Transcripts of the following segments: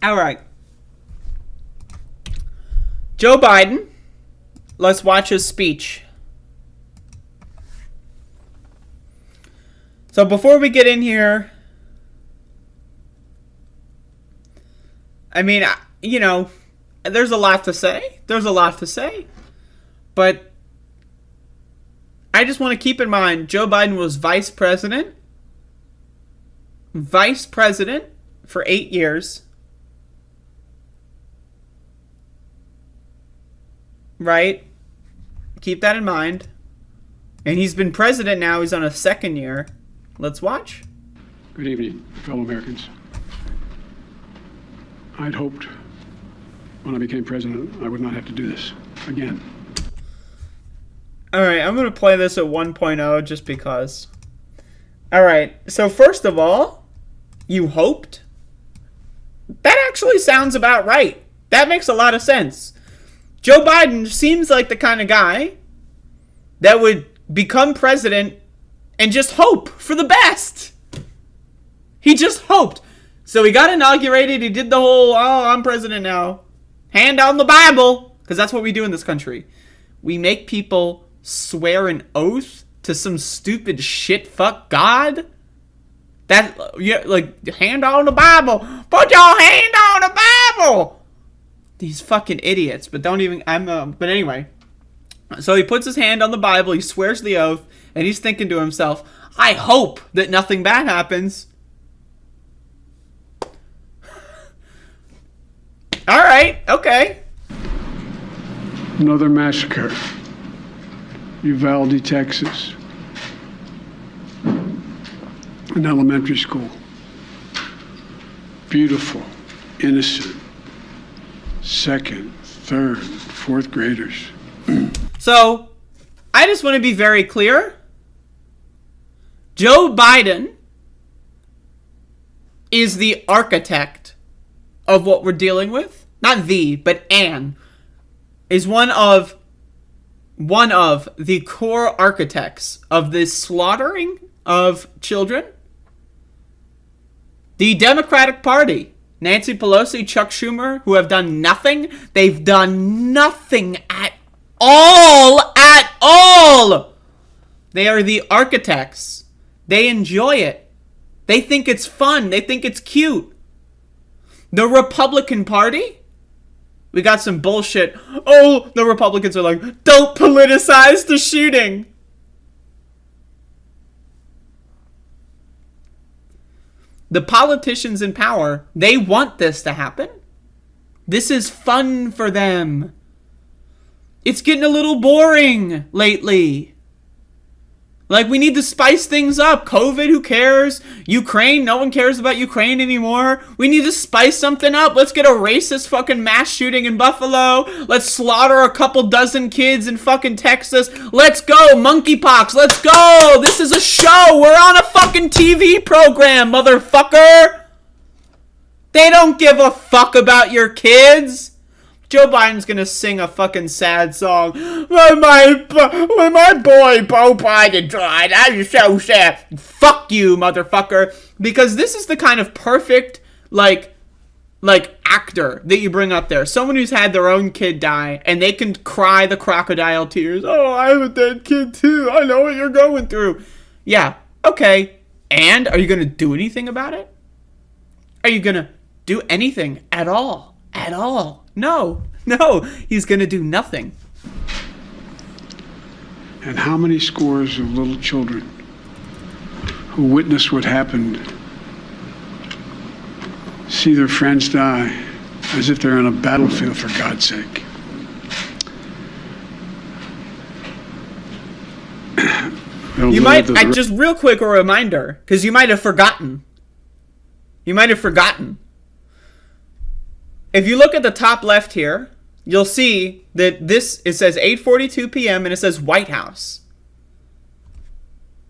All right. Joe Biden. Let's watch his speech. So before we get in here, I mean, you know, there's a lot to say. But I just want to keep in mind, Joe Biden was vice president for 8 years. Right? Keep that in mind. And he's been president now. He's on a second year. Let's watch. Good evening, fellow Americans. I'd hoped when I became president I would not have to do this again. Alright, I'm going to play this at 1.0 just because. Alright, so first of all, you hoped? That actually sounds about right. That makes a lot of sense. Joe Biden seems like the kind of guy that would become president and just hope for the best. He just hoped. So he got inaugurated. He did the whole, I'm president now. Hand on the Bible. Because that's what we do in this country. We make people swear an oath to some stupid shit fuck God. That, yeah, like, hand on the Bible. Put your hand on the Bible. These fucking idiots. But don't even, but anyway. So he puts his hand on the Bible. He swears the oath. And he's thinking to himself, I hope that nothing bad happens. All right, okay. Another massacre. Uvalde, Texas. An elementary school. Beautiful, innocent. Second, third, fourth graders. So, I just want to be very clear. Joe Biden is the architect of what we're dealing with. Not the, but an. Is one of the core architects of this slaughtering of children. The Democratic Party, Nancy Pelosi, Chuck Schumer, who have done nothing. They've done nothing at all. They are the architects. They enjoy it. They think it's fun. They think it's cute. The Republican Party, we got some bullshit. Oh, the Republicans are like, don't politicize the shooting. The politicians in power, they want this to happen. This is fun for them. It's getting a little boring lately. Like, we need to spice things up. COVID, who cares? Ukraine, no one cares about Ukraine anymore. We need to spice something up. Let's get a racist fucking mass shooting in Buffalo. Let's slaughter a couple dozen kids in fucking Texas. Let's go, monkeypox. Let's go. This is a show. We're on a fucking TV program, motherfucker. They don't give a fuck about your kids. Joe Biden's gonna sing a fucking sad song. When my boy Beau Biden died, I was so sad. Fuck you, motherfucker. Because this is the kind of perfect, like actor that you bring up there. Someone who's had their own kid die, and they can cry the crocodile tears. Oh, I have a dead kid too. I know what you're going through. Yeah, okay. And are you gonna do anything about it? Are you gonna do anything at all? At all? No, he's going to do nothing. And how many scores of little children who witnessed what happened see their friends die as if they're on a battlefield, for God's sake? You might, just real quick, a reminder, because you might have forgotten. If you look at the top left here, you'll see that it says 8:42 p.m. and it says White House.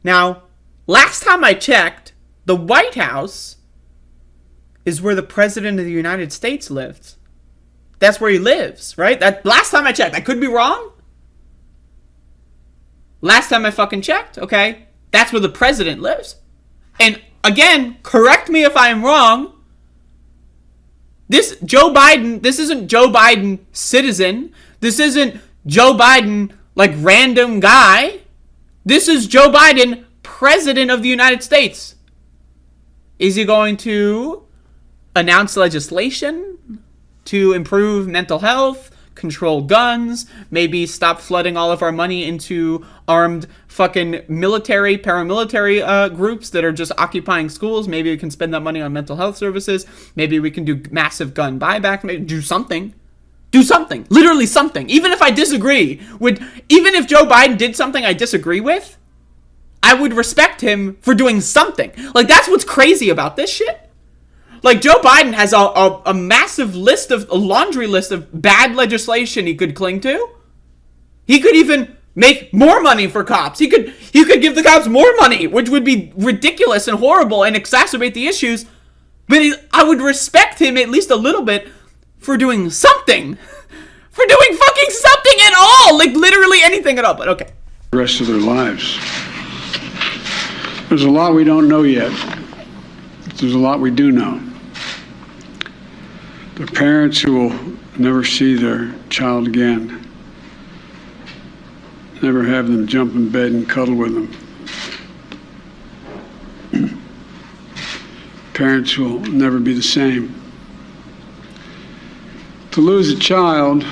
Now, last time I checked, the White House is where the President of the United States lives. That's where he lives, right? Last time I checked. I could be wrong. Last time I fucking checked, okay? That's where the President lives. And again, correct me if I'm wrong. This Joe Biden, this isn't Joe Biden citizen. This isn't Joe Biden like random guy. This is Joe Biden, President of the United States. Is he going to announce legislation to improve mental health, control guns, maybe stop flooding all of our money into armed fucking military, paramilitary groups that are just occupying schools? Maybe we can spend that money on mental health services. Maybe we can do massive gun buybacks. Maybe do something. Do something. Literally something. Even if I disagree with, even if Joe Biden did something I disagree with, I would respect him for doing something. Like, that's what's crazy about this shit. Like, Joe Biden has a massive list of, a laundry list of bad legislation he could cling to. He could even make more money for cops. He could give the cops more money, which would be ridiculous and horrible and exacerbate the issues. But I would respect him at least a little bit for doing something. For doing fucking something at all. Like, literally anything at all. But okay. The rest of their lives. There's a lot we don't know yet. There's a lot we do know. The parents who will never see their child again, never have them jump in bed and cuddle with them. Parents who will never be the same. To lose a child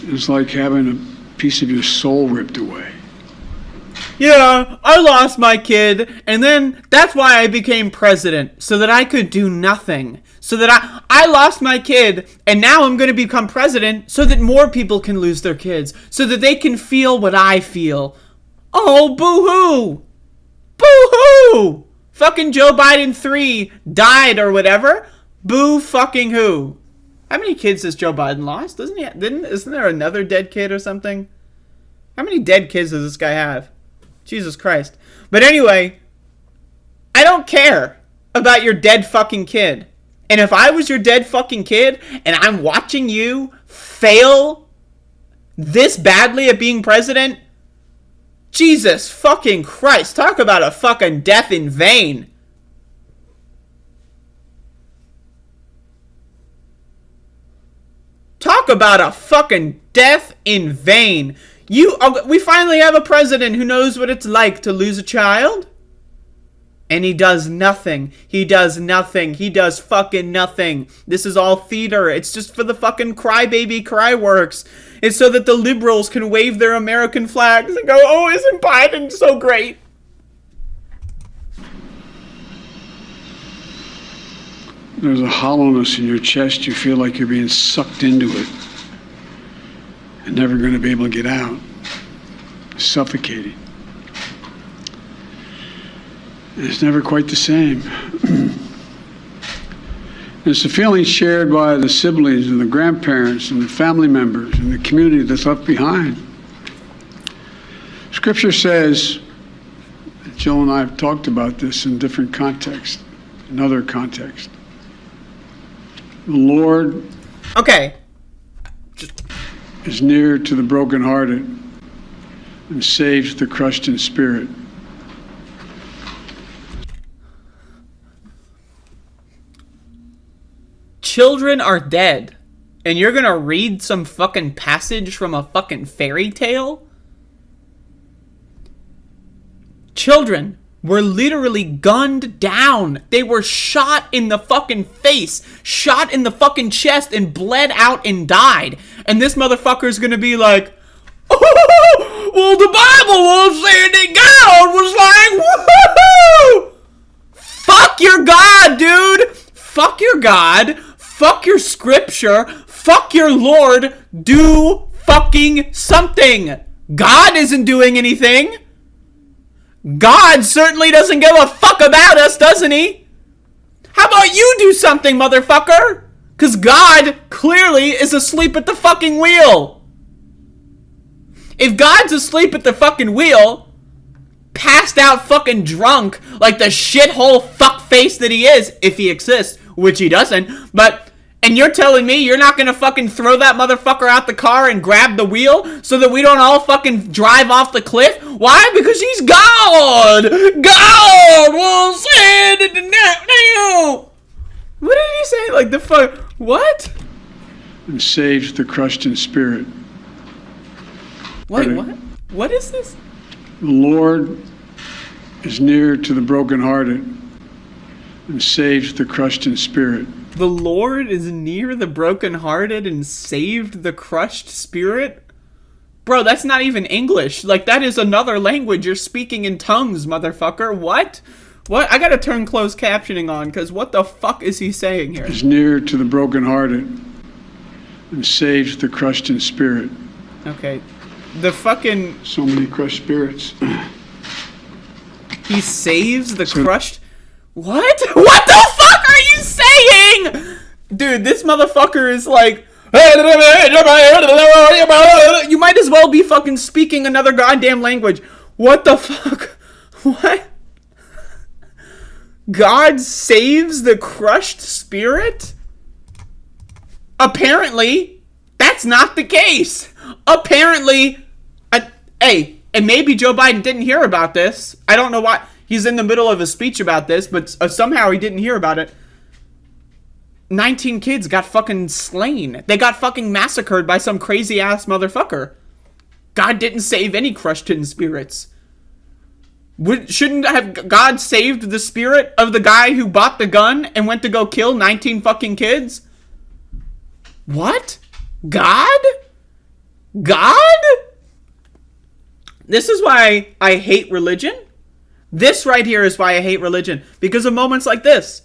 is like having a piece of your soul ripped away. Yeah, I lost my kid, and then that's why I became president, so that I could do nothing. So that I lost my kid, and now I'm going to become president so that more people can lose their kids, so that they can feel what I feel. Oh, boo-hoo! Boo-hoo! Fucking Joe Biden 3 died or whatever. Boo fucking who? How many kids has Joe Biden lost? Isn't there another dead kid or something? How many dead kids does this guy have? Jesus Christ. But anyway, I don't care about your dead fucking kid. And if I was your dead fucking kid and I'm watching you fail this badly at being president, Jesus fucking Christ, talk about a fucking death in vain. Talk about a fucking death in vain. We finally have a president who knows what it's like to lose a child. And he does nothing. He does nothing. He does fucking nothing. This is all theater. It's just for the fucking crybaby cry works. It's so that the liberals can wave their American flags and go, oh, isn't Biden so great? There's a hollowness in your chest. You feel like you're being sucked into it and never going to be able to get out. Suffocating. It's never quite the same. It's a feeling shared by the siblings and the grandparents and the family members and the community that's left behind. Scripture says, Jill and I have talked about this in different contexts, in other contexts. The Lord is near to the brokenhearted and saves the crushed in spirit. Children are dead, and you're gonna read some fucking passage from a fucking fairy tale? Children were literally gunned down. They were shot in the fucking face, shot in the fucking chest, and bled out and died. And this motherfucker's gonna be like, oh, well, the Bible will say that God was like, woohoo! Fuck your God, dude! Fuck your God! Fuck your scripture! Fuck your Lord! Do fucking something! God isn't doing anything! God certainly doesn't give a fuck about us, doesn't he? How about you do something, motherfucker? Because God clearly is asleep at the fucking wheel. If God's asleep at the fucking wheel, passed out fucking drunk, like the shithole fuckface that he is, if he exists, which he doesn't, and you're telling me you're not gonna fucking throw that motherfucker out the car and grab the wheel so that we don't all fucking drive off the cliff? Why? Because he's God! God will send it now! What did he say? Like the fuck? What? And saves the crushed in spirit. Wait, what? What is this? The Lord is near to the brokenhearted and saves the crushed in spirit. The Lord is near the brokenhearted and saved the crushed spirit? Bro, that's not even English. Like, that is another language. You're speaking in tongues, motherfucker. What? What? I gotta turn closed captioning on, because what the fuck is he saying here? Is near to the brokenhearted and saves the crushed in spirit. Okay. The fucking... So many crushed spirits. He saves the crushed... What? What the fuck are you saying? Dude, this motherfucker is like... You might as well be fucking speaking another goddamn language. What the fuck? What? God saves the crushed spirit? Apparently, that's not the case. Apparently, hey, and maybe Joe Biden didn't hear about this. I don't know why. He's in the middle of a speech about this, but somehow he didn't hear about it. 19 kids got fucking slain. They got fucking massacred by some crazy ass motherfucker. God didn't save any crushed in spirits. Shouldn't have God saved the spirit of the guy who bought the gun and went to go kill 19 fucking kids? What? God? God? This is why I hate religion. This right here is why I hate religion. Because of moments like this.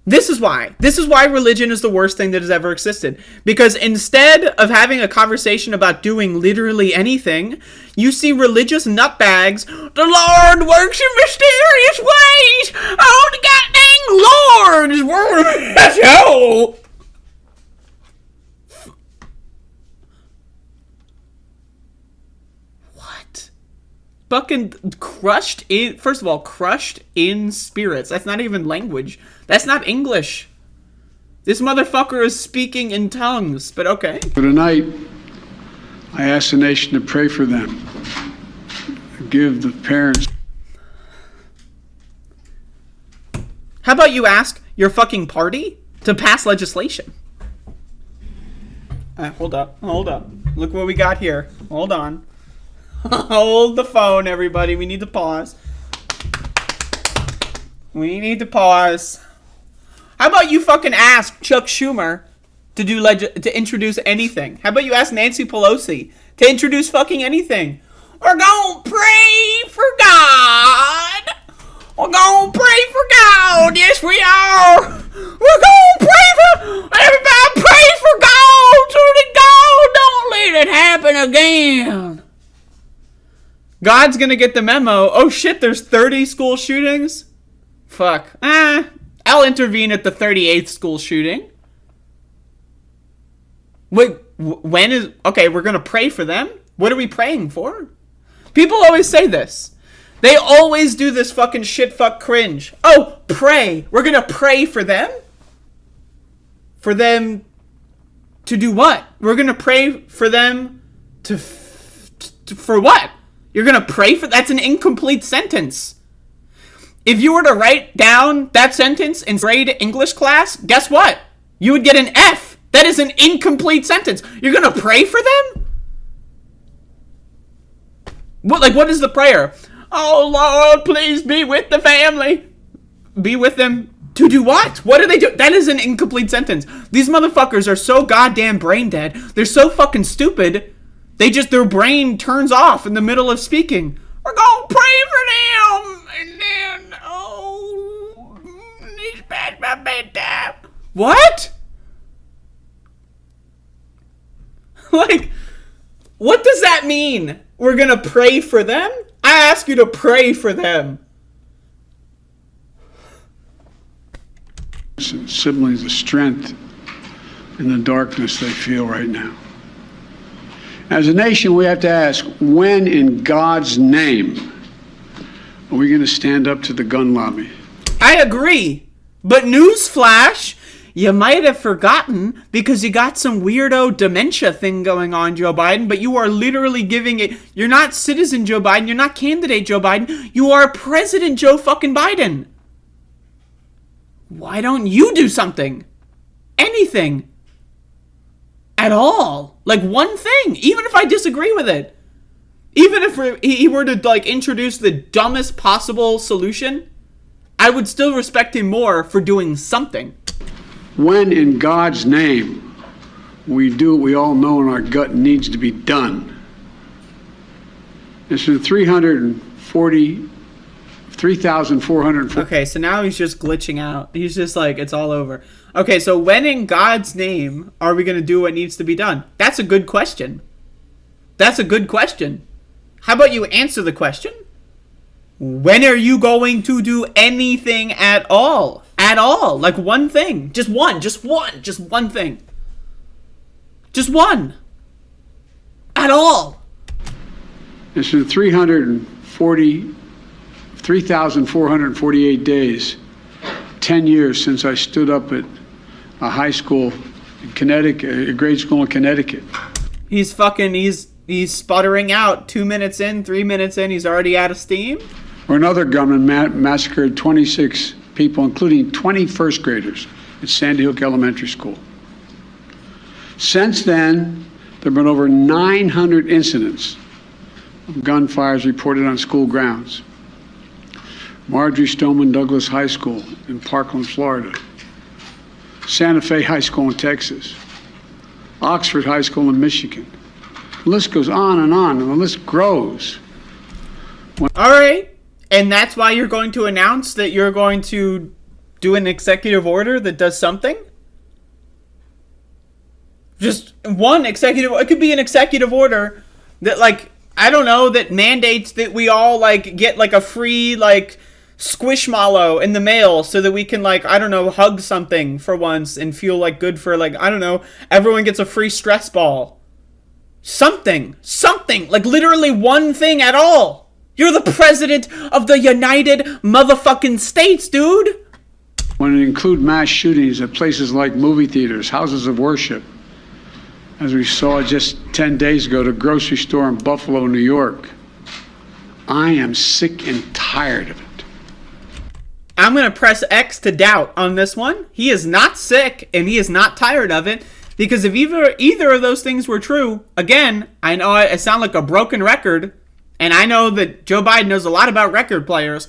This is why. This is why religion is the worst thing that has ever existed. Because instead of having a conversation about doing literally anything, you see religious nutbags. The Lord works in mysterious ways. Oh, the goddamn Lord is working. Let's go. What? Fucking crushed in. First of all, crushed in spirits. That's not even language. That's not English. This motherfucker is speaking in tongues, but okay. For tonight, I ask the nation to pray for them. Give the parents. How about you ask your fucking party to pass legislation? Hold up. Look what we got here. Hold on. Hold the phone, everybody. We need to pause. How about you fucking ask Chuck Schumer to introduce anything? How about you ask Nancy Pelosi to introduce fucking anything? We're gonna pray for God. We're gonna pray for God. Yes, we are. We're gonna pray for everybody. Pray for God so that God don't let it happen again. God's gonna get the memo. Oh shit, there's 30 school shootings? Fuck. I'll intervene at the 38th school shooting. Wait, when is... Okay, we're gonna pray for them? What are we praying for? People always say this. They always do this fucking shit fuck cringe. Oh, pray. We're gonna pray for them? For them to do what? We're gonna pray for them to for what? You're gonna pray for... That's an incomplete sentence. If you were to write down that sentence in grade English class, guess what? You would get an F. That is an incomplete sentence. You're gonna pray for them? What is the prayer? Oh, Lord, please be with the family. Be with them. To do what? What do they do? That is an incomplete sentence. These motherfuckers are so goddamn brain dead. They're so fucking stupid. Their brain turns off in the middle of speaking. We're gonna pray for them. And then, it's past my bedtime. What? What does that mean? We're gonna pray for them? I ask you to pray for them. Siblings the strength in the darkness they feel right now. As a nation, we have to ask, when in God's name are we going to stand up to the gun lobby? I agree. But newsflash, you might have forgotten because you got some weirdo dementia thing going on, Joe Biden, but you are literally giving it... You're not citizen Joe Biden. You're not candidate Joe Biden. You are President Joe fucking Biden. Why don't you do something? Anything. At all. Like one thing. Even if I disagree with it. Even if he were to like introduce the dumbest possible solution, I would still respect him more for doing something. When in God's name we do what we all know in our gut needs to be done. It's been 3,440. Okay, so now he's just glitching out. He's just like, it's all over. Okay, so when in God's name are we going to do what needs to be done? That's a good question. That's a good question. How about you answer the question? When are you going to do anything at all? At all. Like one thing. Just one thing. Just one. At all. It's been 3,448 days, 10 years since I stood up at a high school in Connecticut, a grade school in Connecticut. He's sputtering out 2 minutes in, 3 minutes in, he's already out of steam. Or another gunman massacred 26 people, including 20 first graders at Sandy Hook Elementary School. Since then, there have been over 900 incidents of gunfires reported on school grounds. Marjorie Stoneman Douglas High School in Parkland, Florida. Santa Fe High School in Texas. Oxford High School in Michigan. The list goes on, and the list grows. All right. And that's why you're going to announce that you're going to do an executive order that does something? Just one executive. It could be an executive order that, like, I don't know, that mandates that we all, like, get, like, a free, like, squishmallow in the mail so that we can, like, I don't know, hug something for once and feel, like, good for, like, I don't know, everyone gets a free stress ball. Something, like, literally one thing at all. You're the president of the United motherfucking States, dude. When it include mass shootings at places like movie theaters, houses of worship, as we saw just 10 days ago, at a grocery store in Buffalo, New York. I am sick and tired of it. I'm going to press X to doubt on this one. He is not sick and he is not tired of it, because if either of those things were true, again, I know I sound like a broken record, and I know that Joe Biden knows a lot about record players.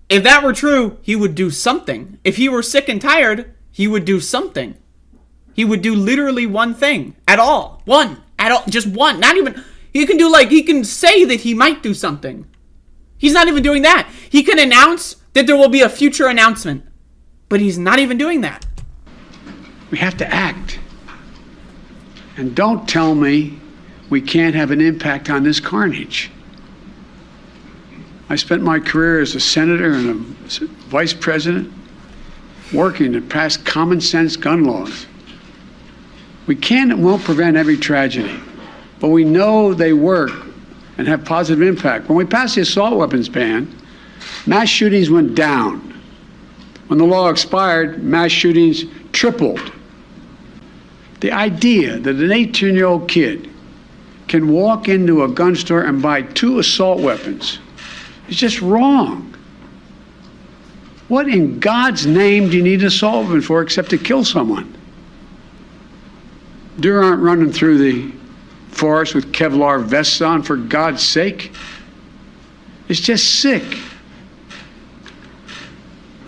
If that were true, he would do something. If he were sick and tired, he would do something. He would do literally one thing at all. Just one. Not even, he can say that he might do something. He's not even doing that. He can announce that there will be a future announcement, but he's not even doing that. We have to act. And don't tell me we can't have an impact on this carnage. I spent my career as a senator and a vice president working to pass common sense gun laws. We can and won't prevent every tragedy, but we know they work and have positive impact. When we passed the assault weapons ban, mass shootings went down. When the law expired, mass shootings tripled. The idea that an 18-year-old kid can walk into a gun store and buy 2 assault weapons is just wrong. What in God's name do you need an assault weapon for except to kill someone? Deer aren't running through the forest with Kevlar vests on, for God's sake. It's just sick.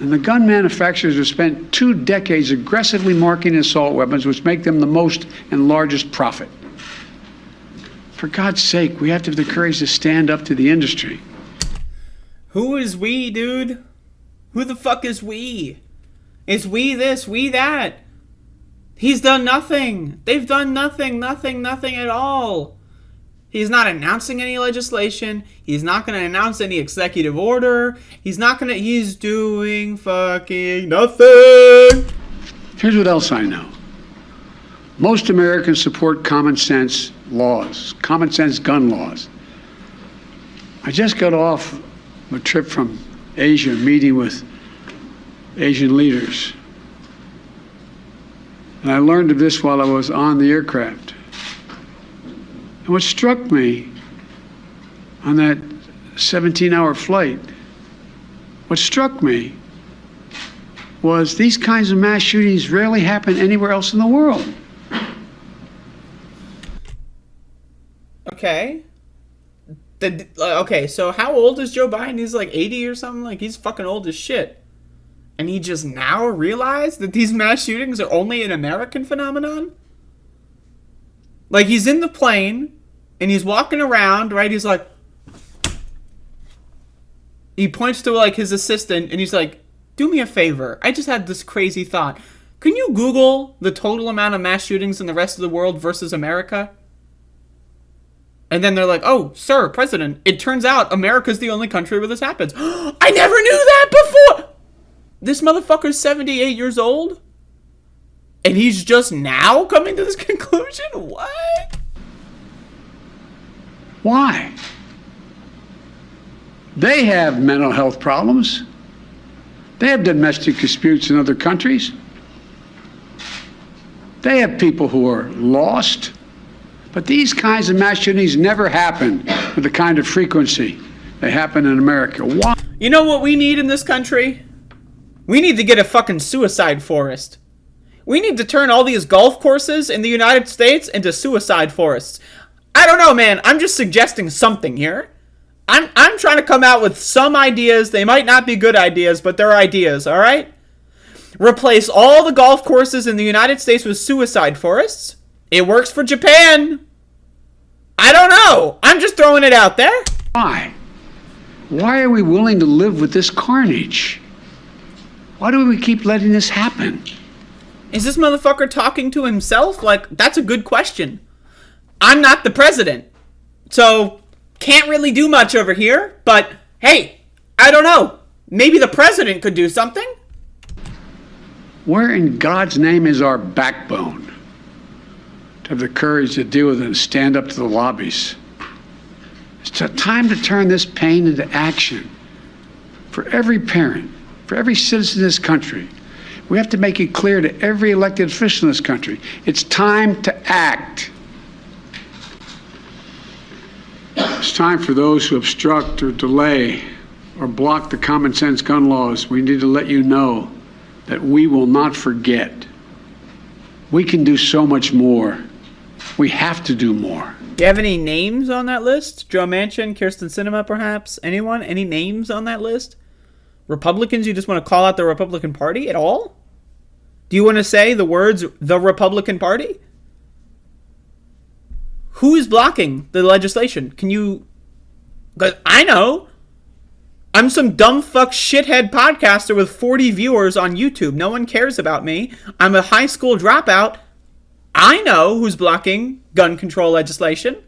And the gun manufacturers have spent 2 decades aggressively marketing assault weapons, which make them the most and largest profit. For God's sake, we have to have the courage to stand up to the industry. Who is we, dude? Who the fuck is we? Is we this, we that? He's done nothing. They've done nothing at all. He's not announcing any legislation. He's not going to announce any executive order. He's doing fucking nothing. Here's what else I know. Most Americans support common sense laws, common sense gun laws. I just got off a trip from Asia, meeting with Asian leaders. And I learned of this while I was on the aircraft. And what struck me on that 17-hour flight, what struck me was these kinds of mass shootings rarely happen anywhere else in the world. Okay. Okay, so how old is Joe Biden? He's like 80 or something? Like, he's fucking old as shit. And he just now realized that these mass shootings are only an American phenomenon? Like, he's in the plane, and he's walking around, right? He's like... He points to, like, his assistant, and he's like, do me a favor. I just had this crazy thought. Can you Google the total amount of mass shootings in the rest of the world versus America? And then they're like, oh, sir, President, it turns out America's the only country where this happens. I never knew that before! This motherfucker's 78 years old? And he's just now coming to this conclusion? What? Why? They have mental health problems. They have domestic disputes in other countries. They have people who are lost. But these kinds of mass shootings never happen with the kind of frequency they happen in America. Why? You know what we need in this country? We need to get a fucking suicide forest. We need to turn all these golf courses in the United States into suicide forests. I don't know, man. I'm just suggesting something here. I'm trying to come out with some ideas. They might not be good ideas, but they're ideas, all right? Replace all the golf courses in the United States with suicide forests. It works for Japan. I don't know. I'm just throwing it out there. Why? Why are we willing to live with this carnage? Why do we keep letting this happen? Is this motherfucker talking to himself? Like, that's a good question. I'm not the president, so can't really do much over here. But, hey, I don't know. Maybe the president could do something. Where in God's name is our backbone? Have the courage to deal with it and stand up to the lobbies. It's time to turn this pain into action. For every parent, for every citizen in this country, we have to make it clear to every elected official in this country, it's time to act. It's time for those who obstruct or delay or block the common sense gun laws. We need to let you know that we will not forget. We can do so much more. We have to do more. Do you have any names on that list? Joe Manchin, Kirsten Sinema, perhaps? Anyone? Any names on that list? Republicans, you just want to call out the Republican Party at all? Do you want to say the words, the Republican Party? Who is blocking the legislation? Can you... Because I know. I'm some dumb fuck shithead podcaster with 40 viewers on YouTube. No one cares about me. I'm a high school dropout. I know who's blocking gun control legislation.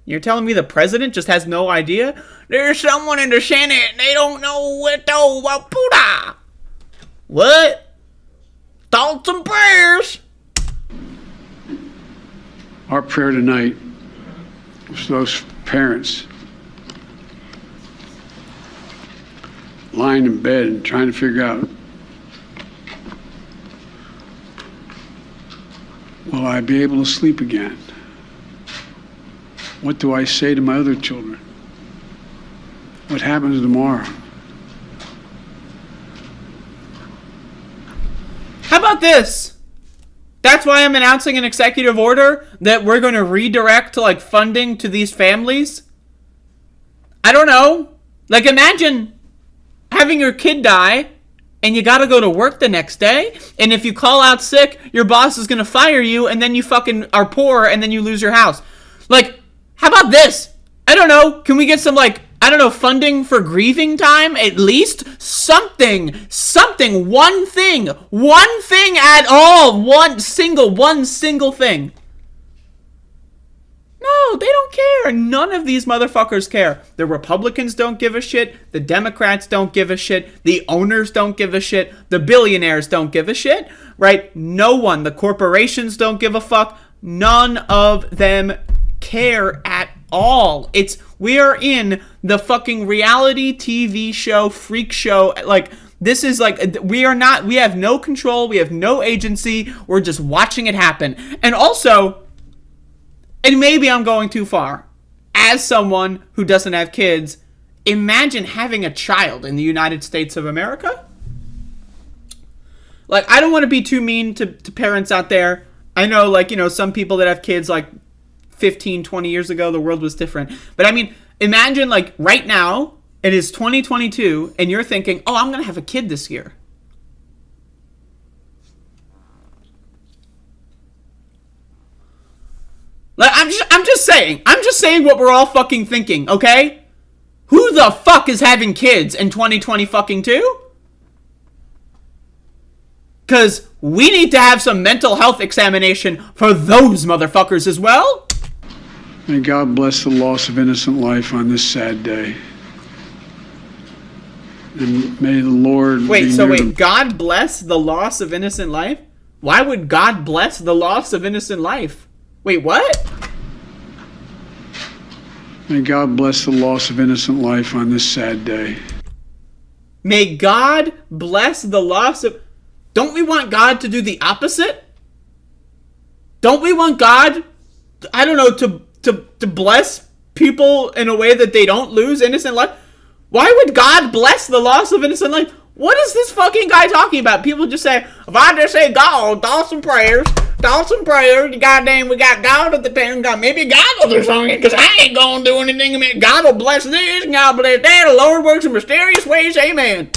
You're telling me the president just has no idea? There's someone in the Senate and they don't know what to do about Buddha. What? Thoughts and prayers. Our prayer tonight was those parents lying in bed and trying to figure out, will I be able to sleep again? What do I say to my other children? What happens tomorrow? How about this? That's why I'm announcing an executive order that we're going to redirect like funding to these families. I don't know. Like, imagine having your kid die and you got to go to work the next day. And if you call out sick, your boss is going to fire you and then you fucking are poor and then you lose your house. Like, how about this? I don't know. Can we get some, like, I don't know, funding for grieving time? At least something, one thing at all. One single thing. No, they don't care. None of these motherfuckers care. The Republicans don't give a shit. The Democrats don't give a shit. The owners don't give a shit. The billionaires don't give a shit. Right? No one. The corporations don't give a fuck. None of them care at all. We are in the fucking reality TV show, freak show. Like, this is like, we have no control. We have no agency. We're just watching it happen. And also, and maybe I'm going too far, as someone who doesn't have kids, imagine having a child in the United States of America. Like, I don't want to be too mean to parents out there. I know, like, you know, some people that have kids, like, 15, 20 years ago, the world was different. But, I mean, imagine, like, right now, it is 2022, and you're thinking, oh, I'm going to have a kid this year. Like, I'm just saying what we're all fucking thinking, okay? Who the fuck is having kids in 2020 fucking 2? Because we need to have some mental health examination for those motherfuckers as well. May God bless the loss of innocent life on this sad day. And may the Lord God bless the loss of innocent life? Why would God bless the loss of innocent life? Wait, what? May God bless the loss of innocent life on this sad day. May God bless the loss of... Don't we want God to do the opposite? Don't we want God, I don't know, to bless people in a way that they don't lose innocent life? Why would God bless the loss of innocent life? What is this fucking guy talking about? People just say, if I just say God, thoughts and prayers, goddamn, we got God at the pen, God, maybe God will do something, because I ain't gonna do anything. God will bless this, God will bless that, the Lord works in mysterious ways, amen.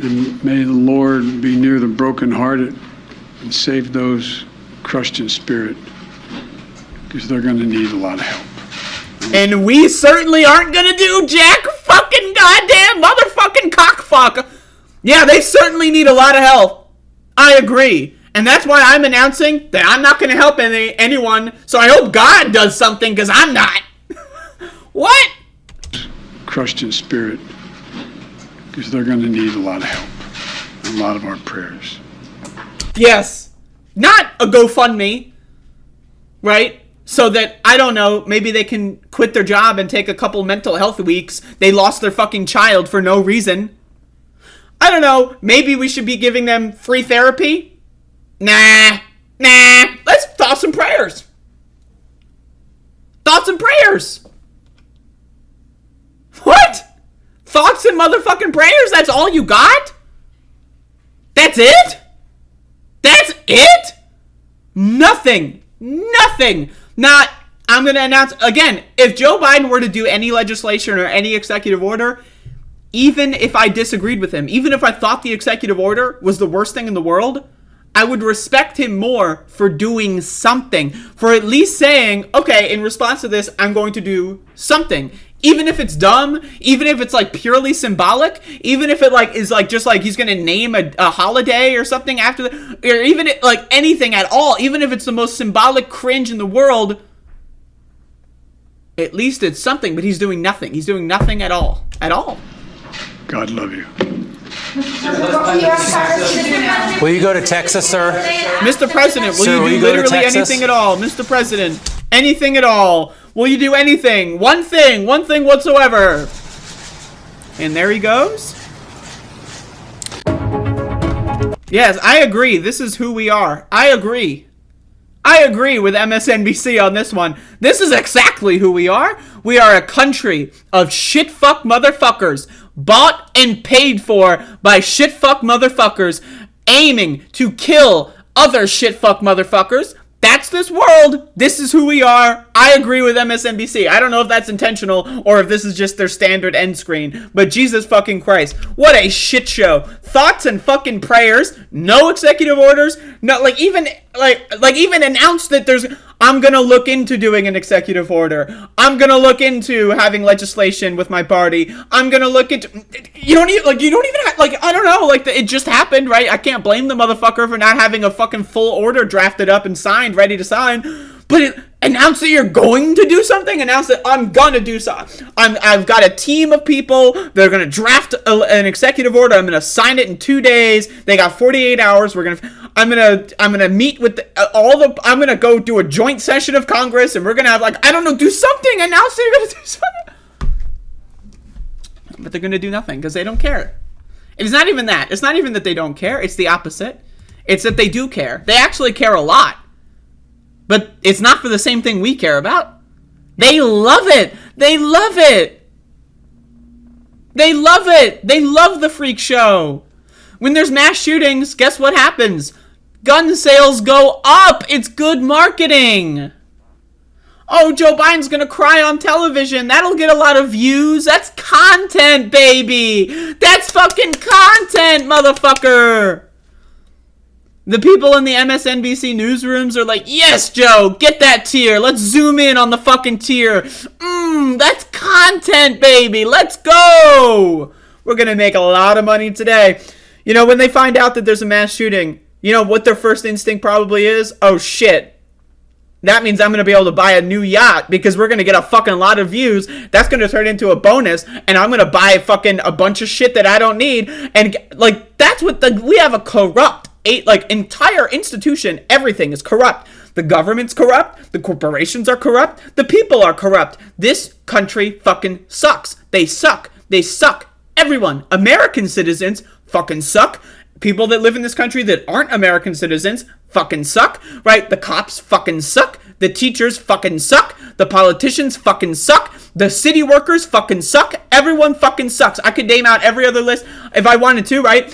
And may the Lord be near the brokenhearted and save those crushed in spirit, because they're going to need a lot of help. And we certainly aren't going to do jack fucking goddamn motherfucking cockfuck. Yeah, they certainly need a lot of help. I agree. And that's why I'm announcing that I'm not going to help anyone, so I hope God does something, because I'm not. What? Crushed in spirit, because they're going to need a lot of help, a lot of our prayers. Yes. Not a GoFundMe, right? So that, I don't know, maybe they can quit their job and take a couple mental health weeks. They lost their fucking child for no reason. I don't know, maybe we should be giving them free therapy? Nah. Let's thoughts and prayers. Thoughts and prayers. What? Thoughts and motherfucking prayers? That's all you got? That's it? That's it? Nothing. Not, I'm going to announce, again, if Joe Biden were to do any legislation or any executive order, even if I disagreed with him, even if I thought the executive order was the worst thing in the world, I would respect him more for doing something, for at least saying, okay, in response to this, I'm going to do something. Even if it's dumb, even if it's like purely symbolic, even if it like is like just like he's gonna name a holiday or something after or even like anything at all, even if it's the most symbolic cringe in the world, at least it's something. But he's doing nothing. He's doing nothing at all. God love you. Will you go to Texas, sir? Mr. President, will you do literally anything at all? Mr. President, anything at all? Will you do anything? One thing whatsoever. And there he goes. Yes, I agree. This is who we are. I agree with MSNBC on this one. This is exactly who we are. We are a country of shit-fuck motherfuckers, bought and paid for by shit-fuck motherfuckers, aiming to kill other shit-fuck motherfuckers. That's this world. This is who we are. I agree with MSNBC. I don't know if that's intentional or if this is just their standard end screen, but Jesus fucking Christ. What a shit show. Thoughts and fucking prayers. No executive orders. No, even announced that I'm going to look into doing an executive order. I'm going to look into having legislation with my party. I'm going to look into, I don't know, it just happened, right? I can't blame the motherfucker for not having a fucking full order drafted up and signed, ready to sign. But announce that you're going to do something. Announce that I'm gonna do something. I've got a team of people. They're gonna draft an executive order. I'm gonna sign it in 2 days. They got 48 hours. I'm gonna meet with I'm gonna go do a joint session of Congress, and we're gonna have do something. Announce that you're gonna do something. But they're gonna do nothing because they don't care. It's not even that. It's not even that they don't care. It's the opposite. It's that they do care. They actually care a lot. But it's not for the same thing we care about. They love it. They love the freak show. When there's mass shootings, guess what happens? Gun sales go up. It's good marketing. Oh, Joe Biden's gonna cry on television. That'll get a lot of views. That's content, baby. That's fucking content, motherfucker. The people in the MSNBC newsrooms are like, yes, Joe, get that tear. Let's zoom in on the fucking tear. That's content, baby. Let's go. We're gonna make a lot of money today. You know, when they find out that there's a mass shooting, you know what their first instinct probably is? Oh, shit. That means I'm going to be able to buy a new yacht because we're going to get a fucking lot of views. That's going to turn into a bonus, and I'm going to buy fucking a bunch of shit that I don't need. And, like, that's what we have a corrupt, entire institution. Everything is corrupt. The government's corrupt. The corporations are corrupt. The people are corrupt. This country fucking sucks. They suck. They suck. Everyone. American citizens fucking suck. People that live in this country that aren't American citizens fucking suck, right? The cops fucking suck. The teachers fucking suck. The politicians fucking suck. The city workers fucking suck. Everyone fucking sucks. I could name out every other list if I wanted to, right?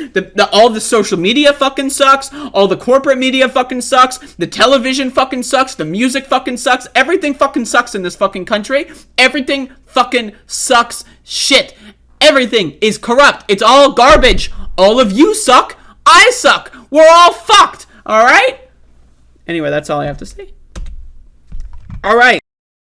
All the social media fucking sucks. All the corporate media fucking sucks. The television fucking sucks. The music fucking sucks. Everything fucking sucks in this fucking country. Everything fucking sucks shit. Everything is corrupt. It's all garbage. All of you suck. I suck. We're all fucked. All right? Anyway, that's all I have to say. All right.